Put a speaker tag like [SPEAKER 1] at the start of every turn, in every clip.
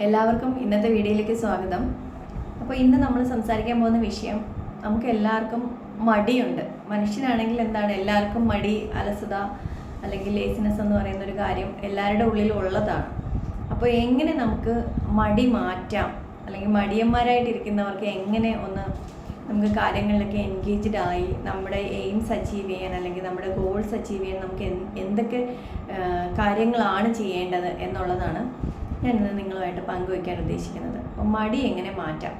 [SPEAKER 1] എല്ലാവർക്കും ഇന്നത്തെ വീഡിയോയിലേക്ക് സ്വാഗതം. അപ്പോൾ ഇന്ന് നമ്മൾ സംസാരിക്കാൻ പോകുന്ന വിഷയം, നമുക്ക് എല്ലാവർക്കും മടിയുണ്ട്. മനുഷ്യനാണെങ്കിൽ എന്താണ്, എല്ലാവർക്കും മടി, അലസത അല്ലെങ്കിൽ ലേസിനെസ് എന്ന് പറയുന്ന ഒരു കാര്യം എല്ലാവരുടെ ഉള്ളിലും ഉള്ളതാണ്. അപ്പോൾ എങ്ങനെ നമുക്ക് മടി മാറ്റാം, അല്ലെങ്കിൽ മടിയന്മാരായിട്ടിരിക്കുന്നവർക്ക് എങ്ങനെ നമുക്ക് കാര്യങ്ങളിലൊക്കെ എൻഗേജ്ഡ് ആയി നമ്മുടെ എയിംസ് അച്ചീവ് ചെയ്യാൻ അല്ലെങ്കിൽ നമ്മുടെ ഗോൾസ് അച്ചീവ് ചെയ്യാൻ നമുക്ക് എന്തൊക്കെ കാര്യങ്ങളാണ് ചെയ്യേണ്ടത് എന്നുള്ളതാണ് ഞാനിന്ന് നിങ്ങളുമായിട്ട് പങ്കുവയ്ക്കാൻ ഉദ്ദേശിക്കുന്നത്. അപ്പോൾ മടി എങ്ങനെ മാറ്റാം?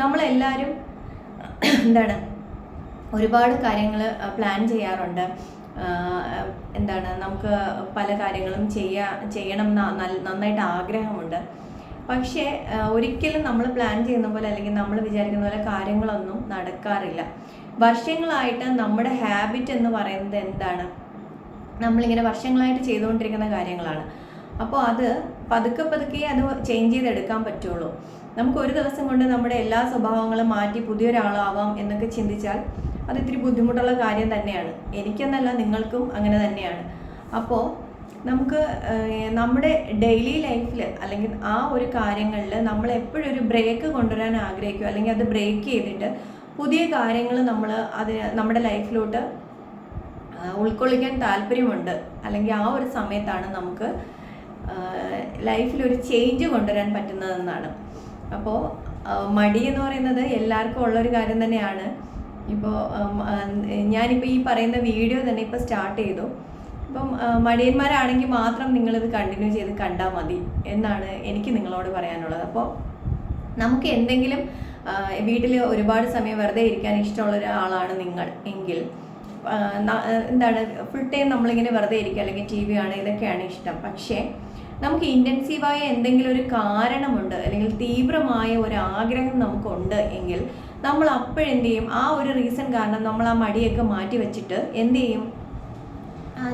[SPEAKER 1] നമ്മളെല്ലാവരും ഒരുപാട് കാര്യങ്ങൾ പ്ലാൻ ചെയ്യാറുണ്ട്. നമുക്ക് പല കാര്യങ്ങളും ചെയ്യണം നന്നായിട്ട് ആഗ്രഹമുണ്ട്. പക്ഷേ ഒരിക്കലും നമ്മൾ പ്ലാൻ ചെയ്യുന്ന പോലെ അല്ലെങ്കിൽ നമ്മൾ വിചാരിക്കുന്ന പോലെ കാര്യങ്ങളൊന്നും നടക്കാറില്ല. വർഷങ്ങളായിട്ട് നമ്മുടെ ഹാബിറ്റ് എന്ന് പറയുന്നത് എന്താണ്, നമ്മളിങ്ങനെ വർഷങ്ങളായിട്ട് ചെയ്തുകൊണ്ടിരിക്കുന്ന കാര്യങ്ങളാണ്. അപ്പോൾ അത് പതുക്കെ അത് ചേഞ്ച് ചെയ്തെടുക്കാൻ പറ്റുള്ളൂ. നമുക്ക് ഒരു ദിവസം കൊണ്ട് നമ്മുടെ എല്ലാ സ്വഭാവങ്ങളും മാറ്റി പുതിയൊരാളാവാം എന്നൊക്കെ ചിന്തിച്ചാൽ അത് ഇത്തിരി ബുദ്ധിമുട്ടുള്ള കാര്യം തന്നെയാണ്. എനിക്കെന്നല്ല, നിങ്ങൾക്കും അങ്ങനെ തന്നെയാണ്. അപ്പോൾ നമുക്ക് നമ്മുടെ ഡെയിലി ലൈഫിൽ അല്ലെങ്കിൽ ആ ഒരു കാര്യങ്ങളിൽ നമ്മൾ എപ്പോഴും ഒരു ബ്രേക്ക് കൊണ്ടുവരാൻ ആഗ്രഹിക്കും, അല്ലെങ്കിൽ അത് ബ്രേക്ക് ചെയ്തിട്ട് പുതിയ കാര്യങ്ങൾ നമ്മുടെ ലൈഫിലോട്ട് ഉൾക്കൊള്ളിക്കാൻ താല്പര്യമുണ്ട്. അല്ലെങ്കിൽ ആ ഒരു സമയത്താണ് നമുക്ക് ലൈഫിലൊരു ചേഞ്ച് കൊണ്ടുവരാൻ പറ്റുന്നതെന്നാണ്. അപ്പോൾ മടി എന്ന് പറയുന്നത് എല്ലാവർക്കും ഉള്ളൊരു കാര്യം തന്നെയാണ്. ഞാനിപ്പോൾ ഈ പറയുന്ന വീഡിയോ തന്നെ ഇപ്പോൾ സ്റ്റാർട്ട് ചെയ്തു. ഇപ്പം മടിയന്മാരാണെങ്കിൽ മാത്രം നിങ്ങളിത് കണ്ടിന്യൂ ചെയ്ത് കണ്ടാൽ മതി എന്നാണ് എനിക്ക് നിങ്ങളോട് പറയാനുള്ളത്. അപ്പോൾ നമുക്ക് എന്തെങ്കിലും വീട്ടിൽ ഒരുപാട് സമയം വെറുതെ ഇരിക്കാൻ ഇഷ്ടമുള്ള ഒരാളാണ് നിങ്ങൾ എങ്കിൽ ഫുൾ ടൈം നമ്മളിങ്ങനെ വെറുതെ ഇരിക്കുക അല്ലെങ്കിൽ TV ആണ്, ഇതൊക്കെയാണ് ഇഷ്ടം. പക്ഷേ നമുക്ക് ഇൻറ്റൻസീവായ എന്തെങ്കിലും ഒരു കാരണമുണ്ട്, അല്ലെങ്കിൽ തീവ്രമായ ഒരു ആഗ്രഹം നമുക്കുണ്ട് എങ്കിൽ നമ്മൾ അപ്പോഴെന്ത് ചെയ്യും, ആ ഒരു റീസൺ കാരണം നമ്മൾ ആ മടിയൊക്കെ മാറ്റി വെച്ചിട്ട് എന്ത് ചെയ്യും,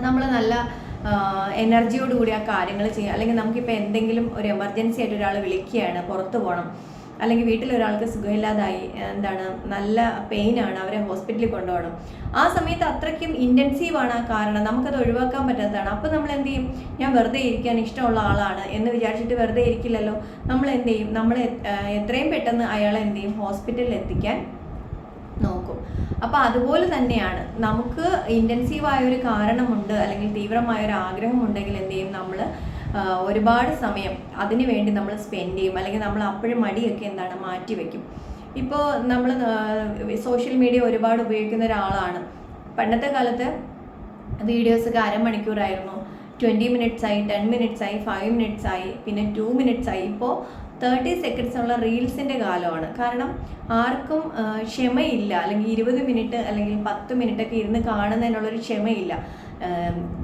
[SPEAKER 1] നമ്മൾ നല്ല എനർജിയോടുകൂടി ആ കാര്യങ്ങൾ ചെയ്യുക. അല്ലെങ്കിൽ നമുക്കിപ്പോൾ എന്തെങ്കിലും ഒരു എമർജൻസി ആയിട്ട് ഒരാൾ വിളിക്കുകയാണ്, പുറത്ത് പോകണം, അല്ലെങ്കിൽ വീട്ടിലൊരാൾക്ക് സുഖമില്ലാതായി, നല്ല പെയിനാണ്, അവരെ ഹോസ്പിറ്റലിൽ കൊണ്ടുപോകണം. ആ സമയത്ത് അത്രയ്ക്കും ഇൻറ്റൻസീവാണ് ആ കാരണം, നമുക്കത് ഒഴിവാക്കാൻ പറ്റാത്തതാണ്. അപ്പോൾ നമ്മൾ എന്ത് ചെയ്യും, ഞാൻ വെറുതെ ഇരിക്കാൻ ഇഷ്ടമുള്ള ആളാണ് എന്ന് വിചാരിച്ചിട്ട് വെറുതെ ഇരിക്കില്ലല്ലോ. നമ്മൾ എന്ത് ചെയ്യും, നമ്മൾ എത്രയും പെട്ടെന്ന് അയാളെ എന്ത് ചെയ്യും, ഹോസ്പിറ്റലിൽ എത്തിക്കാൻ നോക്കും. അപ്പോൾ അതുപോലെ തന്നെയാണ്, നമുക്ക് ഇൻറ്റൻസീവായ ഒരു കാരണമുണ്ട് അല്ലെങ്കിൽ തീവ്രമായ ഒരു ആഗ്രഹമുണ്ടെങ്കിൽ എന്ത് ചെയ്യും, നമ്മൾ ഒരുപാട് സമയം അതിന് വേണ്ടി നമ്മൾ സ്പെൻഡ് ചെയ്യും. അല്ലെങ്കിൽ നമ്മൾ അപ്പോഴും മടിയൊക്കെ മാറ്റി വയ്ക്കും. ഇപ്പോൾ നമ്മൾ സോഷ്യൽ മീഡിയ ഒരുപാട് ഉപയോഗിക്കുന്ന ഒരാളാണ്. പണ്ടത്തെ കാലത്ത് വീഡിയോസൊക്കെ അരമണിക്കൂറായിരുന്നു, 20 minutes ആയി, 10 minutes ആയി, 5 minutes ആയി, പിന്നെ 2 minutes ആയി. ഇപ്പോൾ 30 seconds ഉള്ള റീൽസിൻ്റെ കാലമാണ്. കാരണം ആർക്കും ക്ഷമയില്ല, അല്ലെങ്കിൽ 20 minute അല്ലെങ്കിൽ 10 minute ഒക്കെ ഇരുന്ന് കാണുന്നതിനുള്ളൊരു ക്ഷമയില്ല.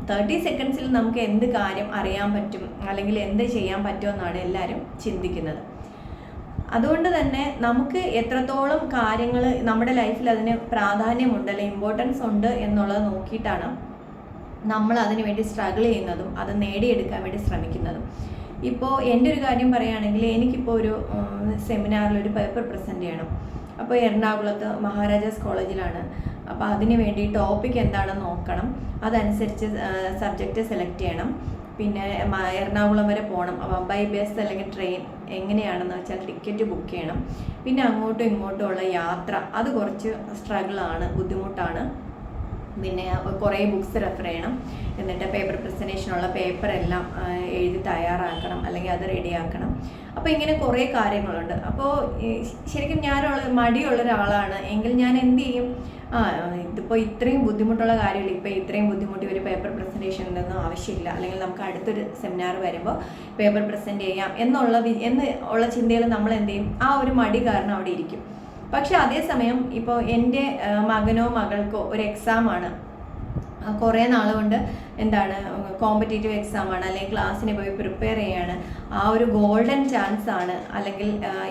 [SPEAKER 1] 30 seconds നമുക്ക് എന്ത് കാര്യം അറിയാൻ പറ്റും, അല്ലെങ്കിൽ എന്ത് ചെയ്യാൻ പറ്റുമെന്നാണ് എല്ലാവരും ചിന്തിക്കുന്നത്. അതുകൊണ്ട് തന്നെ നമുക്ക് എത്രത്തോളം കാര്യങ്ങൾ നമ്മുടെ ലൈഫിൽ അതിന് പ്രാധാന്യമുണ്ട് അല്ലെങ്കിൽ ഇമ്പോർട്ടൻസ് ഉണ്ട് എന്നുള്ളത് നോക്കിയിട്ടാണ് നമ്മൾ അതിനു വേണ്ടി സ്ട്രഗിൾ ചെയ്യുന്നതും അത് നേടിയെടുക്കാൻ വേണ്ടി ശ്രമിക്കുന്നതും. ഇപ്പോൾ എൻ്റെ ഒരു കാര്യം പറയുകയാണെങ്കിൽ, എനിക്കിപ്പോൾ ഒരു സെമിനാറിൽ ഒരു പേപ്പർ പ്രസൻറ്റ് ചെയ്യണം. അപ്പോൾ എറണാകുളത്ത് മഹാരാജാസ് കോളേജിലാണ്. അപ്പോൾ അതിന് വേണ്ടി ടോപ്പിക് എന്താണെന്ന് നോക്കണം, അതനുസരിച്ച് സബ്ജക്റ്റ് സെലക്ട് ചെയ്യണം. പിന്നെ എറണാകുളം വരെ പോകണം. ബൈ ബസ് അല്ലെങ്കിൽ ട്രെയിൻ എങ്ങനെയാണെന്ന് വെച്ചാൽ ടിക്കറ്റ് ബുക്ക് ചെയ്യണം. പിന്നെ അങ്ങോട്ടും ഇങ്ങോട്ടും ഉള്ള യാത്ര, അത് കുറച്ച് സ്ട്രഗിളാണ്, ബുദ്ധിമുട്ടാണ്. പിന്നെ കുറേ ബുക്സ് റെഫർ ചെയ്യണം. എന്നിട്ട് പേപ്പർ പ്രസൻറ്റേഷനുള്ള പേപ്പറെല്ലാം എഴുതി തയ്യാറാക്കണം, അല്ലെങ്കിൽ അത് റെഡിയാക്കണം. അപ്പോൾ ഇങ്ങനെ കുറേ കാര്യങ്ങളുണ്ട്. അപ്പോൾ ശരിക്കും മടിയുള്ള ഒരാളാണ് എങ്കിൽ ഞാൻ എന്ത് ചെയ്യും, ഇതിപ്പോൾ ഇത്രയും ബുദ്ധിമുട്ടുള്ള കാര്യമില്ല, ഇപ്പോൾ ഇത്രയും ബുദ്ധിമുട്ടി ഒരു പേപ്പർ പ്രസൻറ്റേഷനൊന്നും ആവശ്യമില്ല, അല്ലെങ്കിൽ നമുക്ക് അടുത്തൊരു സെമിനാർ വരുമ്പോൾ പേപ്പർ പ്രസൻറ്റ് ചെയ്യാം എന്നുള്ള ചിന്തയിൽ നമ്മൾ എന്ത് ചെയ്യും, ആ ഒരു മടി കാരണം അവിടെ ഇരിക്കും. പക്ഷെ അതേസമയം ഇപ്പോൾ എൻ്റെ മകനോ മകൾക്കോ ഒരു എക്സാമാണ്, കുറേ നാളുകൊണ്ട് കോമ്പറ്റേറ്റീവ് എക്സാമാണ്, അല്ലെങ്കിൽ ക്ലാസ്സിന് പോയി പ്രിപ്പയർ ചെയ്യാണ്, ആ ഒരു ഗോൾഡൻ ചാൻസ് ആണ്. അല്ലെങ്കിൽ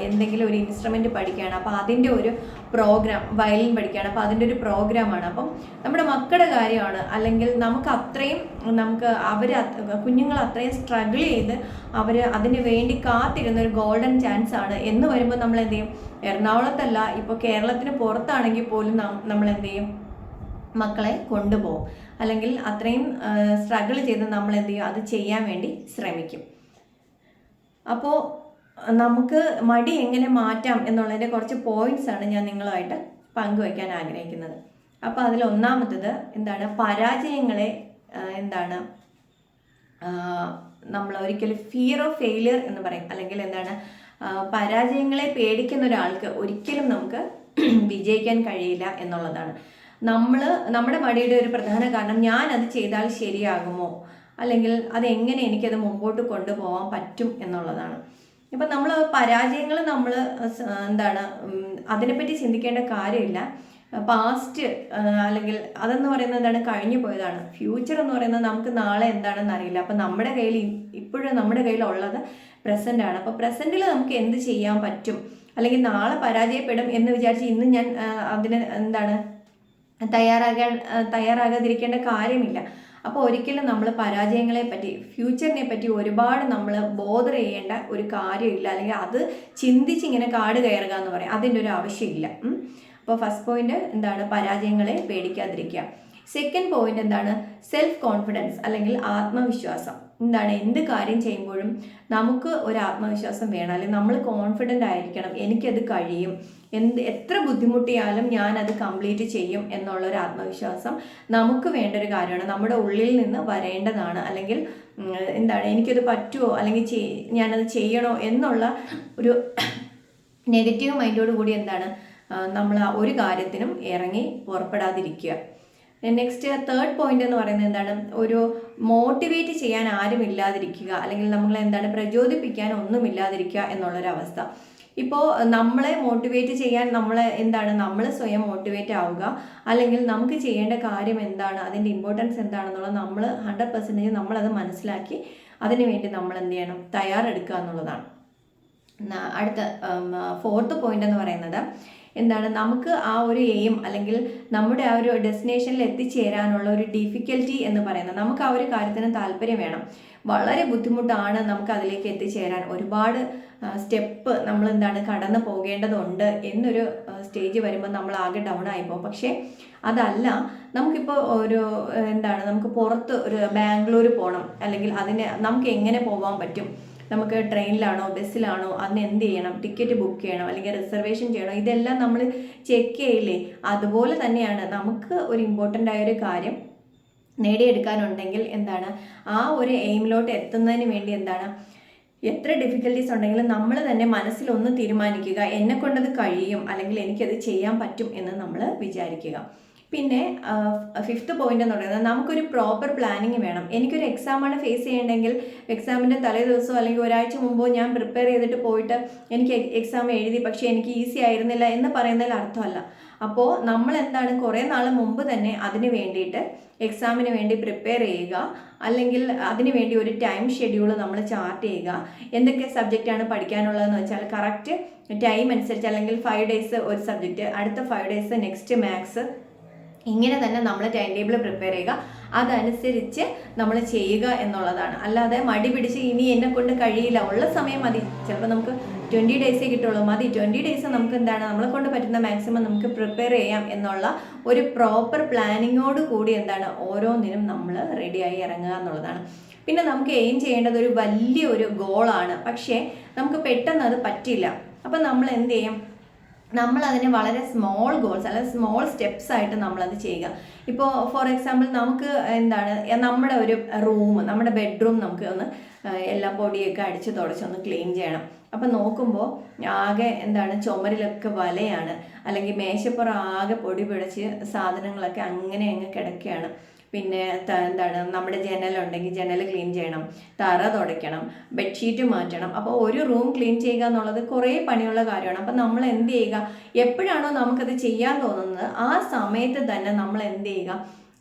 [SPEAKER 1] എന്തെങ്കിലും ഒരു ഇൻസ്ട്രുമെൻറ്റ് പഠിക്കുകയാണ്, അപ്പോൾ അതിൻ്റെ ഒരു പ്രോഗ്രാം, വയലിൻ പഠിക്കുകയാണ്, അപ്പോൾ അതിൻ്റെ ഒരു പ്രോഗ്രാമാണ്. അപ്പം നമ്മുടെ മക്കളുടെ കാര്യമാണ്, അല്ലെങ്കിൽ കുഞ്ഞുങ്ങൾ അത്രയും സ്ട്രഗിൾ ചെയ്ത് അവർ അതിന് വേണ്ടി കാത്തിരുന്ന ഒരു ഗോൾഡൻ ചാൻസ് ആണ് എന്ന് വരുമ്പോൾ നമ്മൾ എന്ത് ചെയ്യും, എറണാകുളത്തല്ല, ഇപ്പോൾ കേരളത്തിന് പുറത്താണെങ്കിൽ പോലും നമ്മൾ എന്ത് ചെയ്യും, മക്കളെ കൊണ്ടുപോകും. അല്ലെങ്കിൽ അത്രയും സ്ട്രഗിൾ ചെയ്ത് നമ്മൾ എന്ത് ചെയ്യും, അത് ചെയ്യാൻ വേണ്ടി ശ്രമിക്കും. അപ്പോൾ നമുക്ക് മടി എങ്ങനെ മാറ്റാം എന്നുള്ളതിൻ്റെ കുറച്ച് പോയിന്റ്സ് ആണ് ഞാൻ നിങ്ങളുമായിട്ട് പങ്കുവയ്ക്കാൻ ആഗ്രഹിക്കുന്നത്. അപ്പോൾ അതിൽ ഒന്നാമത്തത് എന്താണ്, പരാജയങ്ങളെ എന്താണ് നമ്മൾ ഒരിക്കലും ഫിയർ ഓഫ് ഫെയിലിയർ എന്ന് പറയും, അല്ലെങ്കിൽ എന്താണ്, പരാജയങ്ങളെ പേടിക്കുന്ന ഒരാൾക്ക് ഒരിക്കലും നമുക്ക് വിജയിക്കാൻ കഴിയില്ല എന്നുള്ളതാണ്. നമ്മുടെ മടിയുടെ ഒരു പ്രധാന കാരണം ഞാൻ അത് ചെയ്താൽ ശരിയാകുമോ, അല്ലെങ്കിൽ അതെങ്ങനെ എനിക്കത് മുമ്പോട്ട് കൊണ്ടുപോകാൻ പറ്റും എന്നുള്ളതാണ്. ഇപ്പം നമ്മൾ പരാജയങ്ങൾ നമ്മൾ എന്താണ് അതിനെപ്പറ്റി ചിന്തിക്കേണ്ട കാര്യമില്ല. പാസ്റ്റ് അല്ലെങ്കിൽ അതെന്ന് പറയുന്നത് എന്താണ്, കഴിഞ്ഞു പോയതാണ്. ഫ്യൂച്ചർ എന്ന് പറയുന്നത് നമുക്ക് നാളെ എന്താണെന്ന് അറിയില്ല. അപ്പം നമ്മുടെ കയ്യിൽ ഇപ്പോഴും നമ്മുടെ കയ്യിലുള്ളത് പ്രസൻ്റ് ആണ്. അപ്പോൾ പ്രസൻറ്റിൽ നമുക്ക് എന്ത് ചെയ്യാൻ പറ്റും, അല്ലെങ്കിൽ നാളെ പരാജയപ്പെടും എന്ന് വിചാരിച്ച് ഇന്ന് ഞാൻ അതിന് എന്താണ് തയ്യാറാകാതിരിക്കേണ്ട കാര്യമില്ല. അപ്പോൾ ഒരിക്കലും നമ്മൾ പരാജയങ്ങളെ പറ്റി, ഫ്യൂച്ചറിനെ പറ്റി ഒരുപാട് നമ്മൾ ബോധർ ചെയ്യേണ്ട ഒരു കാര്യമില്ല, അല്ലെങ്കിൽ അത് ചിന്തിച്ച് ഇങ്ങനെ കാട് കയറുക എന്ന് പറയും, അതിൻ്റെ ഒരു ആവശ്യമില്ല. അപ്പോൾ ഫസ്റ്റ് പോയിന്റ് എന്താണ്, പരാജയങ്ങളെ പേടിക്കാതിരിക്കുക. സെക്കൻഡ് പോയിന്റ് എന്താണ്, സെൽഫ് കോൺഫിഡൻസ് അല്ലെങ്കിൽ ആത്മവിശ്വാസം. എന്താണ്, എന്ത് കാര്യം ചെയ്യുമ്പോഴും നമുക്ക് ഒരു ആത്മവിശ്വാസം വേണം, അല്ലെങ്കിൽ നമ്മൾ കോൺഫിഡൻ്റ് ആയിരിക്കണം. എനിക്കത് കഴിയും, എത്ര ബുദ്ധിമുട്ടിയാലും ഞാനത് കംപ്ലീറ്റ് ചെയ്യും എന്നുള്ളൊരു ആത്മവിശ്വാസം നമുക്ക് വേണ്ട ഒരു കാര്യമാണ്, നമ്മുടെ ഉള്ളിൽ നിന്ന് വരേണ്ടതാണ്. അല്ലെങ്കിൽ എന്താണ്, എനിക്കത് പറ്റുമോ, അല്ലെങ്കിൽ ഞാനത് ചെയ്യണോ എന്നുള്ള ഒരു നെഗറ്റീവ് മൈൻഡോട് കൂടി എന്താണ് നമ്മൾ ഒരു കാര്യത്തിനും ഇറങ്ങി പുറപ്പെടാതിരിക്കുക. നെക്സ്റ്റ് തേർഡ് പോയിന്റ് എന്ന് പറയുന്നത് എന്താണ്, ഒരു മോട്ടിവേറ്റ് ചെയ്യാൻ ആരും ഇല്ലാതിരിക്കുക, അല്ലെങ്കിൽ നമ്മളെ എന്താണ് പ്രചോദിപ്പിക്കാൻ ഒന്നുമില്ലാതിരിക്കുക എന്നുള്ളൊരവസ്ഥ. ഇപ്പോൾ നമ്മളെ മോട്ടിവേറ്റ് ചെയ്യാൻ നമ്മൾ സ്വയം മോട്ടിവേറ്റ് ആവുക, അല്ലെങ്കിൽ നമുക്ക് ചെയ്യേണ്ട കാര്യം എന്താണ്, അതിൻ്റെ ഇമ്പോർട്ടൻസ് എന്താണെന്നുള്ളത് നമ്മൾ 100% നമ്മളത് മനസ്സിലാക്കി അതിനു വേണ്ടി നമ്മൾ എന്ത് ചെയ്യണം, തയ്യാറെടുക്കുക എന്നുള്ളതാണ്. അടുത്ത ഫോർത്ത് പോയിന്റ് എന്ന് പറയുന്നത് എന്താണ്, നമുക്ക് ആ ഒരു എയിം അല്ലെങ്കിൽ നമ്മുടെ ആ ഒരു ഡെസ്റ്റിനേഷനിൽ എത്തിച്ചേരാനുള്ള ഒരു ഡിഫിക്കൽറ്റി എന്ന് പറയുന്നത്, നമുക്ക് ആ ഒരു കാര്യത്തിന് താല്പര്യം വേണം. വളരെ ബുദ്ധിമുട്ടാണ് നമുക്ക് അതിലേക്ക് എത്തിച്ചേരാൻ, ഒരുപാട് സ്റ്റെപ്പ് നമ്മൾ എന്താണ് കടന്നു പോകേണ്ടതുണ്ട് എന്നൊരു സ്റ്റേജ് വരുമ്പോൾ നമ്മൾ ആകെ ഡൗൺ ആയിപ്പോൾ. പക്ഷേ അതല്ല, നമുക്കിപ്പോൾ ഒരു എന്താണ്, നമുക്ക് പുറത്ത് ഒരു ബാംഗ്ലൂർ പോകണം, അല്ലെങ്കിൽ നമുക്ക് എങ്ങനെ പോകാൻ പറ്റും, നമുക്ക് ട്രെയിനിലാണോ ബസ്സിലാണോ, അന്ന് എന്ത് ചെയ്യണം, ടിക്കറ്റ് ബുക്ക് ചെയ്യണം അല്ലെങ്കിൽ റിസർവേഷൻ ചെയ്യണം, ഇതെല്ലാം നമ്മൾ ചെക്ക് ചെയ്യില്ലേ. അതുപോലെ തന്നെയാണ് നമുക്ക് ഒരു ഇമ്പോർട്ടൻ്റ് ആയൊരു കാര്യം നേടിയെടുക്കാനുണ്ടെങ്കിൽ എന്താണ്, ആ ഒരു എയിമിലോട്ട് എത്തുന്നതിന് വേണ്ടി എന്താണ്, എത്ര ഡിഫിക്കൽട്ടീസ് ഉണ്ടെങ്കിലും നമ്മൾ തന്നെ മനസ്സിലൊന്ന് തീരുമാനിക്കുക, എന്നെക്കൊണ്ടത് കഴിയും, അല്ലെങ്കിൽ എനിക്കത് ചെയ്യാൻ പറ്റും എന്ന് നമ്മൾ വിചാരിക്കുക. പിന്നെ ഫിഫ്ത്ത് പോയിന്റ് എന്ന് പറയുന്നത്, നമുക്കൊരു പ്രോപ്പർ പ്ലാനിങ് വേണം. എനിക്കൊരു എക്സാമാണ് ഫേസ് ചെയ്യണമെങ്കിൽ എക്സാമിൻ്റെ തലേ ദിവസമോ അല്ലെങ്കിൽ ഒരാഴ്ച മുമ്പോ ഞാൻ പ്രിപ്പയർ ചെയ്തിട്ട് പോയിട്ട് എനിക്ക് എക്സാം എഴുതി പക്ഷേ എനിക്ക് ഈസി ആയിരുന്നില്ല എന്ന് പറയുന്നതിൽ അർത്ഥമല്ല. അപ്പോൾ നമ്മൾ എന്താണ്, കുറേ നാൾ മുമ്പ് തന്നെ അതിന് വേണ്ടിയിട്ട് എക്സാമിന് വേണ്ടി പ്രിപ്പയർ ചെയ്യുക, അല്ലെങ്കിൽ അതിന് വേണ്ടി ഒരു ടൈം ഷെഡ്യൂൾ നമ്മൾ ചാർട്ട് ചെയ്യുക. എന്തൊക്കെ സബ്ജക്റ്റാണ് പഠിക്കാനുള്ളതെന്ന് വെച്ചാൽ കറക്റ്റ് ടൈം അനുസരിച്ച്, അല്ലെങ്കിൽ 5 ഡേയ്സ് ഒരു സബ്ജക്റ്റ്, അടുത്ത 5 ഡേയ്സ് നെക്സ്റ്റ് മാത്സ്, ഇങ്ങനെ തന്നെ നമ്മൾ ടൈം ടേബിൾ പ്രിപ്പയർ ചെയ്യുക, അതനുസരിച്ച് നമ്മൾ ചെയ്യുക എന്നുള്ളതാണ്. അല്ലാതെ മടി പിടിച്ച് ഇനി എന്നെ കൊണ്ട് കഴിയില്ല, ഉള്ള സമയം മതി, ചിലപ്പോൾ നമുക്ക് 20 ഡേയ്സേ കിട്ടുള്ളൂ, മതി 20 ഡേയ്സ് നമുക്ക് എന്താണ് നമ്മളെ കൊണ്ട് പറ്റുന്ന മാക്സിമം നമുക്ക് പ്രിപ്പയർ ചെയ്യാം എന്നുള്ള ഒരു പ്രോപ്പർ പ്ലാനിങ്ങോട് കൂടി എന്താണ് ഓരോന്നിനും നമ്മൾ റെഡിയായി ഇറങ്ങുക എന്നുള്ളതാണ്. പിന്നെ നമുക്ക് എയിം ചെയ്യേണ്ടത് ഒരു വലിയൊരു ഗോളാണ്, പക്ഷേ നമുക്ക് പെട്ടെന്ന് അത് പറ്റില്ല. അപ്പം നമ്മൾ എന്ത് ചെയ്യും, നമ്മളതിനെ വളരെ സ്മോൾ ഗോൾസ് അല്ലെങ്കിൽ സ്മോൾ സ്റ്റെപ്സ് ആയിട്ട് നമ്മളത് ചെയ്യുക. ഇപ്പോൾ ഫോർ എക്സാമ്പിൾ നമുക്ക് എന്താണ്, നമ്മുടെ ഒരു റൂം, നമ്മുടെ ബെഡ്റൂം നമുക്ക് ഒന്ന് എല്ലാം പൊടിയൊക്കെ അടിച്ച് തുടച്ചൊന്ന് ക്ലീൻ ചെയ്യണം. അപ്പം നോക്കുമ്പോൾ ആകെ എന്താണ്, ചുമരിലൊക്കെ വലയാണ്, അല്ലെങ്കിൽ മേശപ്പുറം ആകെ പൊടി പിടിച്ച് സാധനങ്ങളൊക്കെ അങ്ങനെ അങ്ങ് കിടക്കുകയാണ്. പിന്നെ എന്താണ്, നമ്മുടെ ജനലുണ്ടെങ്കിൽ ജനൽ ക്ലീൻ ചെയ്യണം, തറ തുടയ്ക്കണം, ബെഡ്ഷീറ്റ് മാറ്റണം. അപ്പോൾ ഒരു റൂം ക്ലീൻ ചെയ്യുക എന്നുള്ളത് കുറേ പണിയുള്ള കാര്യമാണ്. അപ്പം നമ്മൾ എന്ത് ചെയ്യുക, എപ്പോഴാണോ നമുക്കത് ചെയ്യാൻ തോന്നുന്നത് ആ സമയത്ത് തന്നെ നമ്മൾ എന്ത് ചെയ്യുക,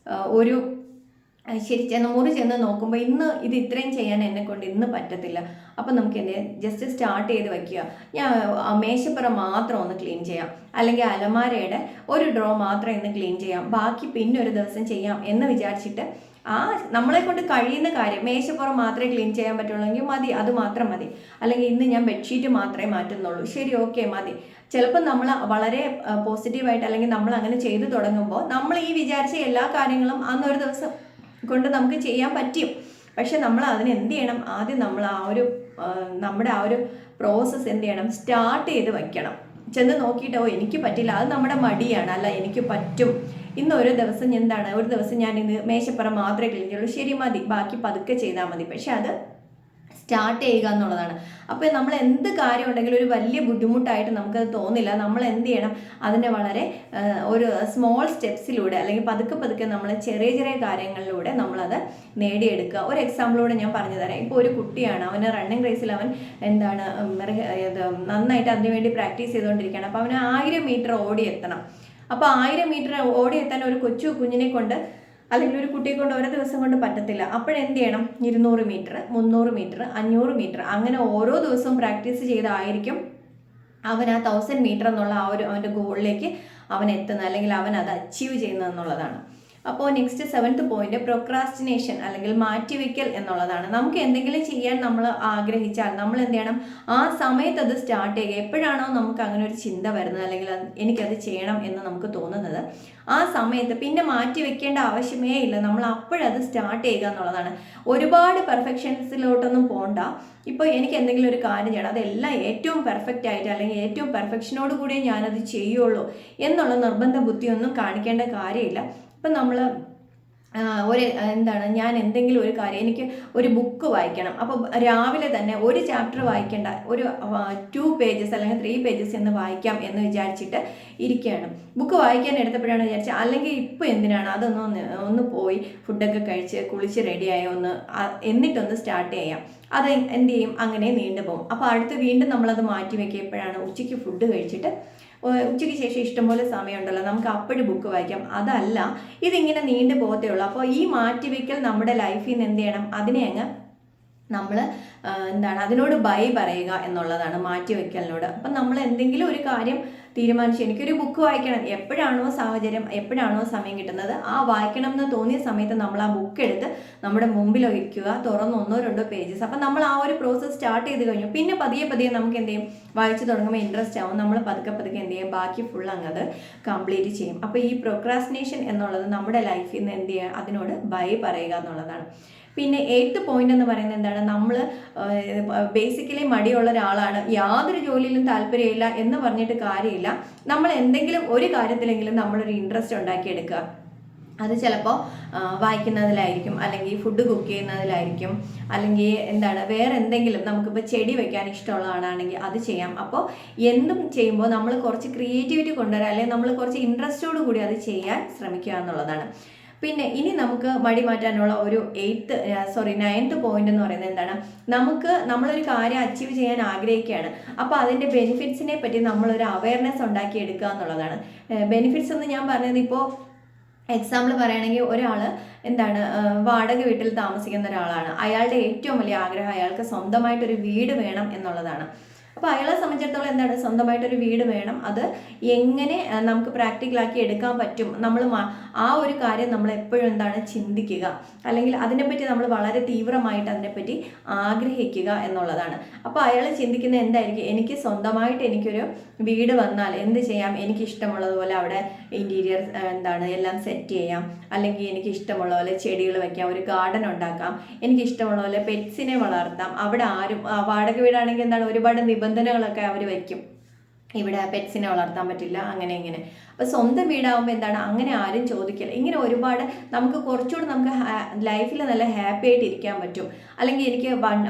[SPEAKER 1] ഒരു ശരി ചെന്ന് നോക്കുമ്പോൾ ഇന്ന് ഇത് ഇത്രയും ചെയ്യാൻ എന്നെ കൊണ്ട് ഇന്ന് പറ്റത്തില്ല, അപ്പം നമുക്ക് എന്ത് ചെയ്യാം, ജസ്റ്റ് സ്റ്റാർട്ട് ചെയ്ത് വയ്ക്കുക. ഞാൻ മേശപ്പുറം മാത്രം ഒന്ന് ക്ലീൻ ചെയ്യാം, അല്ലെങ്കിൽ അലമാരയുടെ ഒരു ഡ്രോ മാത്രം ഇന്ന് ക്ലീൻ ചെയ്യാം, ബാക്കി പിന്നെ ഒരു ദിവസം ചെയ്യാം എന്ന് വിചാരിച്ചിട്ട് ആ നമ്മളെ കൊണ്ട് കഴിയുന്ന കാര്യം, മേശപ്പുറം മാത്രമേ ക്ലീൻ ചെയ്യാൻ പറ്റുള്ളൂ മതി, അത് മാത്രം മതി. അല്ലെങ്കിൽ ഇന്ന് ഞാൻ ബെഡ്ഷീറ്റ് മാത്രമേ മാറ്റുന്നുള്ളൂ, ശരി ഓക്കെ മതി. ചിലപ്പോൾ നമ്മൾ വളരെ പോസിറ്റീവായിട്ട് അല്ലെങ്കിൽ നമ്മൾ അങ്ങനെ ചെയ്തു തുടങ്ങുമ്പോൾ നമ്മൾ ഈ വിചാരിച്ച എല്ലാ കാര്യങ്ങളും അന്നൊരു ദിവസം കൊണ്ട് നമുക്ക് ചെയ്യാൻ പറ്റും. പക്ഷെ നമ്മൾ അതിന് എന്ത് ചെയ്യണം, ആദ്യം നമ്മൾ നമ്മുടെ ആ ഒരു പ്രോസസ്സ് എന്ത് ചെയ്യണം, സ്റ്റാർട്ട് ചെയ്ത് വയ്ക്കണം. ചെന്ന് നോക്കിയിട്ട് എനിക്ക് പറ്റില്ല, അത് നമ്മുടെ മടിയാണ്. അല്ല, എനിക്ക് പറ്റും, ഇന്ന് ഒരു ദിവസം ഒരു ദിവസം ഞാൻ ഇന്ന് മേശപ്പുറം മാത്രമേ ക്ലീൻ ചെയ്യുള്ളൂ, ശരി മതി, ബാക്കി പതുക്കെ ചെയ്താൽ മതി. പക്ഷെ അത് സ്റ്റാർട്ട് ചെയ്യുക എന്നുള്ളതാണ്. അപ്പോൾ നമ്മൾ എന്ത് കാര്യം ഉണ്ടെങ്കിലും ഒരു വലിയ ബുദ്ധിമുട്ടായിട്ട് നമുക്കത് തോന്നില്ല. നമ്മൾ എന്ത് ചെയ്യണം, അതിനെ വളരെ ഒരു സ്മോൾ സ്റ്റെപ്സിലൂടെ അല്ലെങ്കിൽ പതുക്കെ നമ്മൾ ചെറിയ ചെറിയ കാര്യങ്ങളിലൂടെ നമ്മളത് നേടിയെടുക്കുക. ഒരു എക്സാമ്പിളൂടെ ഞാൻ പറഞ്ഞു തരാം. ഇപ്പോൾ ഒരു കുട്ടിയാണ്, അവന് റണ്ണിങ് റേസിൽ അവൻ നന്നായിട്ട് അതിനുവേണ്ടി പ്രാക്ടീസ് ചെയ്തുകൊണ്ടിരിക്കുകയാണ്. അപ്പോൾ അവന് 1000 മീറ്റർ ഓടിയെത്തണം. അപ്പോൾ 1000 മീറ്റർ ഓടിയെത്താൻ ഒരു കുഞ്ഞിനെ കൊണ്ട് അല്ലെങ്കിൽ ഒരു കുട്ടിയെ കൊണ്ട് ഒരു ദിവസം കൊണ്ട് പറ്റത്തില്ല. അപ്പോഴെന്ത് ചെയ്യണം, 200 മീറ്റർ, 300 മീറ്റർ, 500 മീറ്റർ, അങ്ങനെ ഓരോ ദിവസവും പ്രാക്ടീസ് ചെയ്തായിരിക്കും അവൻ ആ 1000 മീറ്റർ എന്നുള്ള അവൻ്റെ ഗോളിലേക്ക് അവൻ എത്തുന്നത്, അല്ലെങ്കിൽ അവൻ അത് അച്ചീവ് ചെയ്യുന്നത് എന്നുള്ളതാണ്. അപ്പോൾ നെക്സ്റ്റ് 7th പോയിന്റ് പ്രൊക്രാസ്റ്റിനേഷൻ അല്ലെങ്കിൽ മാറ്റിവെക്കൽ എന്നുള്ളതാണ്. നമുക്ക് എന്തെങ്കിലും ചെയ്യാൻ നമ്മൾ ആഗ്രഹിച്ചാൽ നമ്മൾ എന്ത് ചെയ്യണം, ആ സമയത്ത് അത് സ്റ്റാർട്ട് ചെയ്യുക. എപ്പോഴാണോ നമുക്ക് അങ്ങനെ ഒരു ചിന്ത വരുന്നത് അല്ലെങ്കിൽ എനിക്കത് ചെയ്യണം എന്ന് നമുക്ക് തോന്നുന്നത്, ആ സമയത്ത് പിന്നെ മാറ്റി വെക്കേണ്ട ആവശ്യമേ ഇല്ല, നമ്മൾ അപ്പോഴത് സ്റ്റാർട്ട് ചെയ്യുക എന്നുള്ളതാണ്. ഒരുപാട് പെർഫെക്ഷൻസിലോട്ടൊന്നും പോകണ്ട. ഇപ്പോൾ എനിക്ക് എന്തെങ്കിലും ഒരു കാര്യം ചെയ്യണം, അതെല്ലാം ഏറ്റവും പെർഫെക്റ്റ് ആയിട്ട് അല്ലെങ്കിൽ ഏറ്റവും പെർഫെക്ഷനോട് കൂടിയേ ഞാനത് ചെയ്യുള്ളൂ എന്നുള്ള നിർബന്ധ ബുദ്ധിയൊന്നും കാണിക്കേണ്ട കാര്യമില്ല. ഇപ്പം നമ്മൾ ഞാൻ എന്തെങ്കിലും ഒരു കാര്യം, എനിക്ക് ഒരു ബുക്ക് വായിക്കണം, അപ്പോൾ രാവിലെ തന്നെ ഒരു ചാപ്റ്റർ വായിക്കേണ്ട, ഒരു 2 പേജസ് അല്ലെങ്കിൽ 3 പേജസ് എന്ന് വായിക്കാം എന്ന് വിചാരിച്ചിട്ട് ഇരിക്കുകയാണ്. ബുക്ക് വായിക്കാൻ എടുത്തപ്പോഴാണ് വിചാരിച്ചത്, അല്ലെങ്കിൽ ഇപ്പോൾ എന്തിനാണ്, ഒന്ന് പോയി ഫുഡൊക്കെ കഴിച്ച് കുളിച്ച് റെഡിയായി എന്നിട്ടൊന്ന് സ്റ്റാർട്ട് ചെയ്യാം. അത് എന്ത് ചെയ്യും, അങ്ങനെ നീണ്ടുപോകും. അപ്പോൾ അടുത്ത് വീണ്ടും നമ്മളത് മാറ്റി വയ്ക്കുക. എപ്പോഴാണ്, ഉച്ചയ്ക്ക് ഫുഡ് കഴിച്ചിട്ട് ഉച്ചയ്ക്ക് ശേഷം ഇഷ്ടംപോലെ സമയമുണ്ടല്ലോ, നമുക്ക് അപ്പോഴും ബുക്ക് വായിക്കാം. അതല്ല, ഇതിങ്ങനെ നീണ്ടു പോകത്തേ ഉള്ളൂ. അപ്പോൾ ഈ മാറ്റിവെക്കൽ നമ്മുടെ ലൈഫിൽ നിന്ന് എന്ത് ചെയ്യണം, അതിനെ അങ്ങ് നമ്മൾ അതിനോട് ബൈ പറയുക എന്നുള്ളതാണ് മാറ്റിവെക്കലിനോട്. അപ്പം നമ്മൾ എന്തെങ്കിലും ഒരു കാര്യം തീരുമാനിച്ചു, എനിക്കൊരു ബുക്ക് വായിക്കണം, എപ്പോഴാണോ സാഹചര്യം, എപ്പോഴാണോ സമയം കിട്ടുന്നത്, ആ വായിക്കണം എന്ന് തോന്നിയ സമയത്ത് നമ്മൾ ആ ബുക്ക് എടുത്ത് നമ്മുടെ മുമ്പിൽ വയ്ക്കുക, തുറന്ന് 1-2 പേജസ്. അപ്പം നമ്മൾ ആ ഒരു പ്രോസസ്സ് സ്റ്റാർട്ട് ചെയ്ത് കഴിഞ്ഞു. പിന്നെ പതിയെ നമുക്ക് എന്ത് ചെയ്യും, വായിച്ചു തുടങ്ങുമ്പോൾ ഇൻട്രസ്റ്റ് ആവും, നമ്മൾ പതുക്കെ എന്ത് ചെയ്യും, ബാക്കി ഫുൾ അങ്ങത് കംപ്ലീറ്റ് ചെയ്യും. അപ്പോൾ ഈ പ്രൊക്രാസ്റ്റിനേഷൻ എന്നുള്ളത് നമ്മുടെ ലൈഫിൽ നിന്ന് എന്ത് ചെയ്യുക, അതിനോട് ബൈ പറയുക എന്നുള്ളതാണ്. പിന്നെ 8th പോയിന്റ് എന്ന് പറയുന്നത് എന്താണ്, നമ്മൾ ബേസിക്കലി മടിയുള്ള ഒരാളാണ്, യാതൊരു ജോലിയിലും താല്പര്യമില്ല എന്ന് പറഞ്ഞിട്ട് കാര്യമില്ല. നമ്മൾ എന്തെങ്കിലും ഒരു കാര്യത്തിലെങ്കിലും നമ്മളൊരു ഇൻട്രസ്റ്റ് ഉണ്ടാക്കിയെടുക്കുക. അത് ചിലപ്പോൾ വായിക്കുന്നതിലായിരിക്കും, അല്ലെങ്കിൽ ഫുഡ് കുക്ക് ചെയ്യുന്നതിലായിരിക്കും, അല്ലെങ്കിൽ വേറെ എന്തെങ്കിലും. നമുക്കിപ്പോൾ ചെടി വെക്കാൻ ഇഷ്ടമുള്ള ആളാണെങ്കിൽ അത് ചെയ്യാം. അപ്പോൾ എന്തും ചെയ്യുമ്പോൾ നമ്മൾ കുറച്ച് ക്രിയേറ്റിവിറ്റി കൊണ്ടുവരാം, അല്ലെങ്കിൽ നമ്മൾ കുറച്ച് ഇൻട്രസ്റ്റോട് കൂടി അത് ചെയ്യാൻ ശ്രമിക്കുക എന്നുള്ളതാണ്. പിന്നെ ഇനി നമുക്ക് മടി മാറ്റാനുള്ള ഒരു 9th പോയിന്റ് എന്ന് പറയുന്നത് എന്താണ്, നമ്മളൊരു കാര്യം അച്ചീവ് ചെയ്യാൻ ആഗ്രഹിക്കുകയാണ്. അപ്പോൾ അതിൻ്റെ ബെനിഫിറ്റ്സിനെ പറ്റി നമ്മളൊരു അവയർനെസ് ഉണ്ടാക്കിയെടുക്കുക എന്നുള്ളതാണ്. ബെനിഫിറ്റ്സ് എന്ന് ഞാൻ പറഞ്ഞത്, ഇപ്പോൾ എക്സാമ്പിൾ പറയുകയാണെങ്കിൽ ഒരാൾ വാടക വീട്ടിൽ താമസിക്കുന്ന ഒരാളാണ്. അയാളുടെ ഏറ്റവും വലിയ ആഗ്രഹം അയാൾക്ക് സ്വന്തമായിട്ടൊരു വീട് വേണം എന്നുള്ളതാണ്. അപ്പോൾ അയാളെ സംബന്ധിച്ചിടത്തോളം സ്വന്തമായിട്ടൊരു വീട് വേണം. അത് എങ്ങനെ നമുക്ക് പ്രാക്ടിക്കലാക്കി എടുക്കാൻ പറ്റും, നമ്മൾ ആ ഒരു കാര്യം നമ്മൾ എപ്പോഴും ചിന്തിക്കുക, അല്ലെങ്കിൽ അതിനെപ്പറ്റി നമ്മൾ വളരെ തീവ്രമായിട്ട് അതിനെപ്പറ്റി ആഗ്രഹിക്കുക എന്നുള്ളതാണ്. അപ്പോൾ അയാൾ ചിന്തിക്കുന്നത് എന്തായിരിക്കും, എനിക്ക് സ്വന്തമായിട്ട് എനിക്കൊരു വീട് വന്നാൽ എന്ത് ചെയ്യാം, എനിക്ക് ഇഷ്ടമുള്ളതുപോലെ അവിടെ ഇൻറ്റീരിയർ എല്ലാം സെറ്റ് ചെയ്യാം, അല്ലെങ്കിൽ എനിക്ക് ഇഷ്ടമുള്ള പോലെ ചെടികൾ വയ്ക്കാം, ഒരു ഗാർഡൻ ഉണ്ടാക്കാം, എനിക്ക് ഇഷ്ടമുള്ള പോലെ പെറ്റ്സിനെ വളർത്താം. അവിടെ വാടക വീടാണെങ്കിൽ ഒരുപാട് നിബന്ധനകളൊക്കെ അവർ വയ്ക്കും, ഇവിടെ പെറ്റ്സിനെ വളർത്താൻ പറ്റില്ല, അങ്ങനെ ഇങ്ങനെ. അപ്പോൾ സ്വന്തം വീടാകുമ്പോൾ അങ്ങനെ ആരും ചോദിക്കില്ല. ഇങ്ങനെ ഒരുപാട് നമുക്ക് കുറച്ചുകൂടി നമുക്ക് ലൈഫിൽ നല്ല ഹാപ്പി ആയിട്ട് ഇരിക്കാൻ പറ്റും. അല്ലെങ്കിൽ എനിക്ക്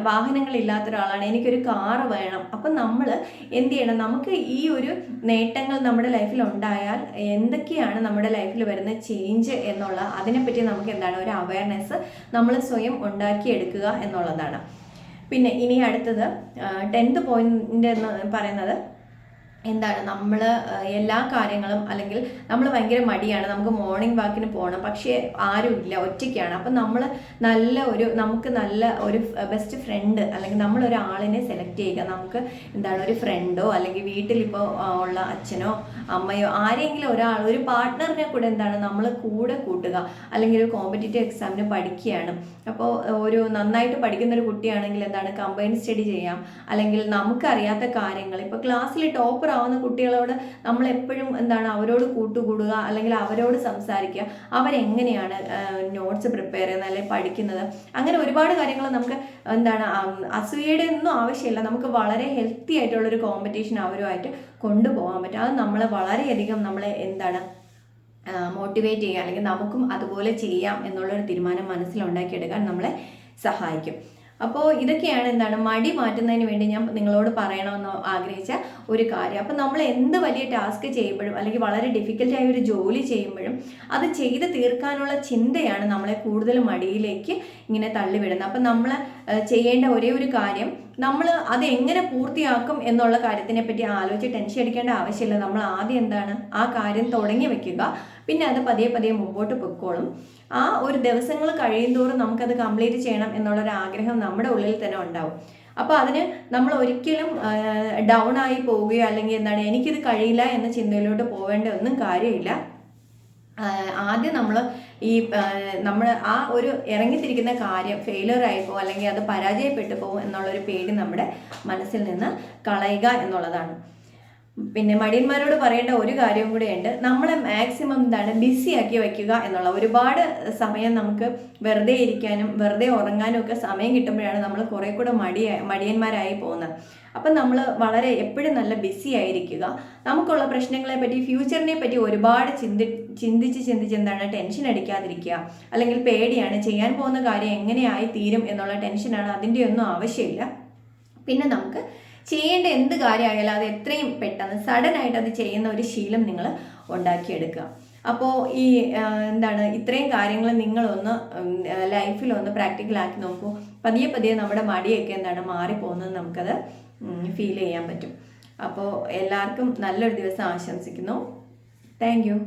[SPEAKER 1] വാഹനങ്ങളില്ലാത്ത ഒരാളാണ്, എനിക്കൊരു കാറ് വേണം. അപ്പം നമ്മൾ എന്ത് ചെയ്യണം, നമുക്ക് ഈ ഒരു നേട്ടങ്ങൾ നമ്മുടെ ലൈഫിൽ ഉണ്ടായാൽ എന്തൊക്കെയാണ് നമ്മുടെ ലൈഫിൽ വരുന്ന ചേഞ്ച് എന്നുള്ള അതിനെപ്പറ്റി നമുക്ക് ഒരു അവയർനെസ് നമ്മൾ സ്വയം ഉണ്ടാക്കിയെടുക്കുക എന്നുള്ളതാണ്. പിന്നെ ഇനി അടുത്തത് 10th പോയിന്റ് എന്ന് പറയുന്നത് നമ്മൾ എല്ലാ കാര്യങ്ങളും, അല്ലെങ്കിൽ നമ്മൾ ഭയങ്കര മടിയാണ്, നമുക്ക് മോർണിംഗ് വാക്കിന് പോകണം, പക്ഷേ ആരുമില്ല, ഒറ്റയ്ക്കാണ്. അപ്പം നമുക്ക് നല്ല ഒരു ബെസ്റ്റ് ഫ്രണ്ട്, അല്ലെങ്കിൽ നമ്മളൊരാളിനെ സെലക്ട് ചെയ്യുക. നമുക്ക് ഒരു ഫ്രണ്ടോ അല്ലെങ്കിൽ വീട്ടിലിപ്പോൾ ഉള്ള അച്ഛനോ അമ്മയോ ആരെങ്കിലും ഒരു പാർട്ട്ണറിനെ കൂടെ നമ്മൾ കൂടെ കൂട്ടുക. അല്ലെങ്കിൽ ഒരു കോമ്പറ്റേറ്റീവ് എക്സാമിന് പഠിക്കുകയാണ്, അപ്പോൾ ഒരു നന്നായിട്ട് പഠിക്കുന്ന ഒരു കുട്ടിയാണെങ്കിൽ കമ്പൈൻ സ്റ്റഡി ചെയ്യാം. അല്ലെങ്കിൽ നമുക്കറിയാത്ത കാര്യങ്ങൾ, ഇപ്പോൾ ക്ലാസ്സിൽ ടോപ്പർ ആവുന്ന കുട്ടികളോട് നമ്മൾ എപ്പോഴും എന്താണ് അവരോട് കൂട്ടുകൂടുക, അല്ലെങ്കിൽ അവരോട് സംസാരിക്കുക, അവരെങ്ങനെയാണ് നോട്ട്സ് പ്രിപ്പയർ ചെയ്യുന്നത് അല്ലെങ്കിൽ പഠിക്കുന്നത്, അങ്ങനെ ഒരുപാട് കാര്യങ്ങൾ നമുക്ക് എന്താണ് അസൂയയുടെ ഒന്നും ആവശ്യമില്ല. നമുക്ക് വളരെ ഹെൽത്തി ആയിട്ടുള്ളൊരു കോമ്പറ്റീഷൻ അവരുമായിട്ട് കൊണ്ടുപോകാൻ പറ്റും. അത് നമ്മളെ വളരെയധികം നമ്മളെ എന്താണ് മോട്ടിവേറ്റ് ചെയ്യുക, അല്ലെങ്കിൽ നമുക്കും അതുപോലെ ചെയ്യാം എന്നുള്ളൊരു തീരുമാനം മനസ്സിലുണ്ടാക്കിയെടുക്കാൻ നമ്മളെ സഹായിക്കും. അപ്പോൾ ഇതൊക്കെയാണ് എന്താണ് മടി മാറ്റുന്നതിന് വേണ്ടി ഞാൻ നിങ്ങളോട് പറയണമെന്ന് ആഗ്രഹിച്ച ഒരു കാര്യം. അപ്പം നമ്മൾ എന്ത് വലിയ ടാസ്ക് ചെയ്യുമ്പോഴും അല്ലെങ്കിൽ വളരെ ഡിഫിക്കൽട്ടായ ഒരു ജോലി ചെയ്യുമ്പോഴും അത് ചെയ്ത് തീർക്കാനുള്ള ചിന്തയാണ് നമ്മളെ കൂടുതൽ മടിയിലേക്ക് ഇങ്ങനെ തള്ളിവിടുന്നത്. അപ്പം നമ്മൾ ചെയ്യേണ്ട ഒരേ ഒരു കാര്യം, നമ്മൾ അത് എങ്ങനെ പൂർത്തിയാക്കും എന്നുള്ള കാര്യത്തിനെ പറ്റി ആലോചിച്ച് ടെൻഷൻ അടിക്കേണ്ട ആവശ്യമില്ല. നമ്മൾ ആദ്യം എന്താണ് ആ കാര്യം തുടങ്ങി വെക്കുക, പിന്നെ അത് പതിയെ പതിയെ മുമ്പോട്ട് പൊയ്ക്കോളും. ആ ഒരു ദിവസങ്ങൾ കഴിയുന്തോറും നമുക്കത് കംപ്ലീറ്റ് ചെയ്യണം എന്നുള്ളൊരു ആഗ്രഹം നമ്മുടെ ഉള്ളിൽ തന്നെ ഉണ്ടാവും. അപ്പോൾ അതിന് നമ്മൾ ഒരിക്കലും ഡൗൺ ആയി പോവുകയോ അല്ലെങ്കിൽ എന്താണ് എനിക്കിത് കഴിയില്ല എന്ന ചിന്തയിലോട്ട് പോവേണ്ട ഒന്നും കാര്യമില്ല. ആദ്യം നമ്മൾ നമ്മൾ ആ ഒരു ഇറങ്ങിത്തിരിക്കുന്ന കാര്യം ഫെയിലിയർ ആയിപ്പോ അല്ലെങ്കിൽ അത് പരാജയപ്പെട്ടു പോകും എന്നുള്ളൊരു പേടി നമ്മുടെ മനസ്സിൽ നിന്ന് കളയുക എന്നുള്ളതാണ്. പിന്നെ മടിയന്മാരോട് പറയേണ്ട ഒരു കാര്യവും കൂടെ ഉണ്ട്, നമ്മളെ മാക്സിമം എന്താണ് ബിസി ആക്കി വയ്ക്കുക എന്നുള്ള. ഒരുപാട് സമയം നമുക്ക് വെറുതെ ഇരിക്കാനും വെറുതെ ഉറങ്ങാനും ഒക്കെ സമയം കിട്ടുമ്പോഴാണ് നമ്മൾ കുറെ കൂടെ മടിയന്മാരായി പോകുന്നത്. അപ്പം നമ്മൾ വളരെ എപ്പോഴും നല്ല ബിസി ആയിരിക്കുക. നമുക്കുള്ള പ്രശ്നങ്ങളെ പറ്റി ഫ്യൂച്ചറിനെ പറ്റി ഒരുപാട് ചിന്തിച്ച് എന്താണ് ടെൻഷൻ അടിക്കാതിരിക്കുക. അല്ലെങ്കിൽ പേടിയാണ് ചെയ്യാൻ പോകുന്ന കാര്യം എങ്ങനെയായി തീരും എന്നുള്ള ടെൻഷനാണ്, അതിൻ്റെ ഒന്നും ആവശ്യമില്ല. പിന്നെ നമുക്ക് ചെയ്യേണ്ട എന്ത് കാര്യമായാലും അത് എത്രയും പെട്ടെന്ന് സഡനായിട്ട് അത് ചെയ്യുന്ന ഒരു ശീലം നിങ്ങൾ ഉണ്ടാക്കിയെടുക്കുക. അപ്പോൾ ഈ എന്താണ് ഇത്രയും കാര്യങ്ങൾ നിങ്ങളൊന്ന് ലൈഫിലൊന്ന് പ്രാക്ടിക്കലാക്കി നോക്കൂ. പതിയെ പതിയെ നമ്മുടെ മടിയൊക്കെ എന്താണ് മാറിപ്പോകുന്നത് നമുക്കത് ഫീൽ ചെയ്യാൻ പറ്റും. അപ്പോൾ എല്ലാവർക്കും നല്ലൊരു ദിവസം ആശംസിക്കുന്നു. Thank you.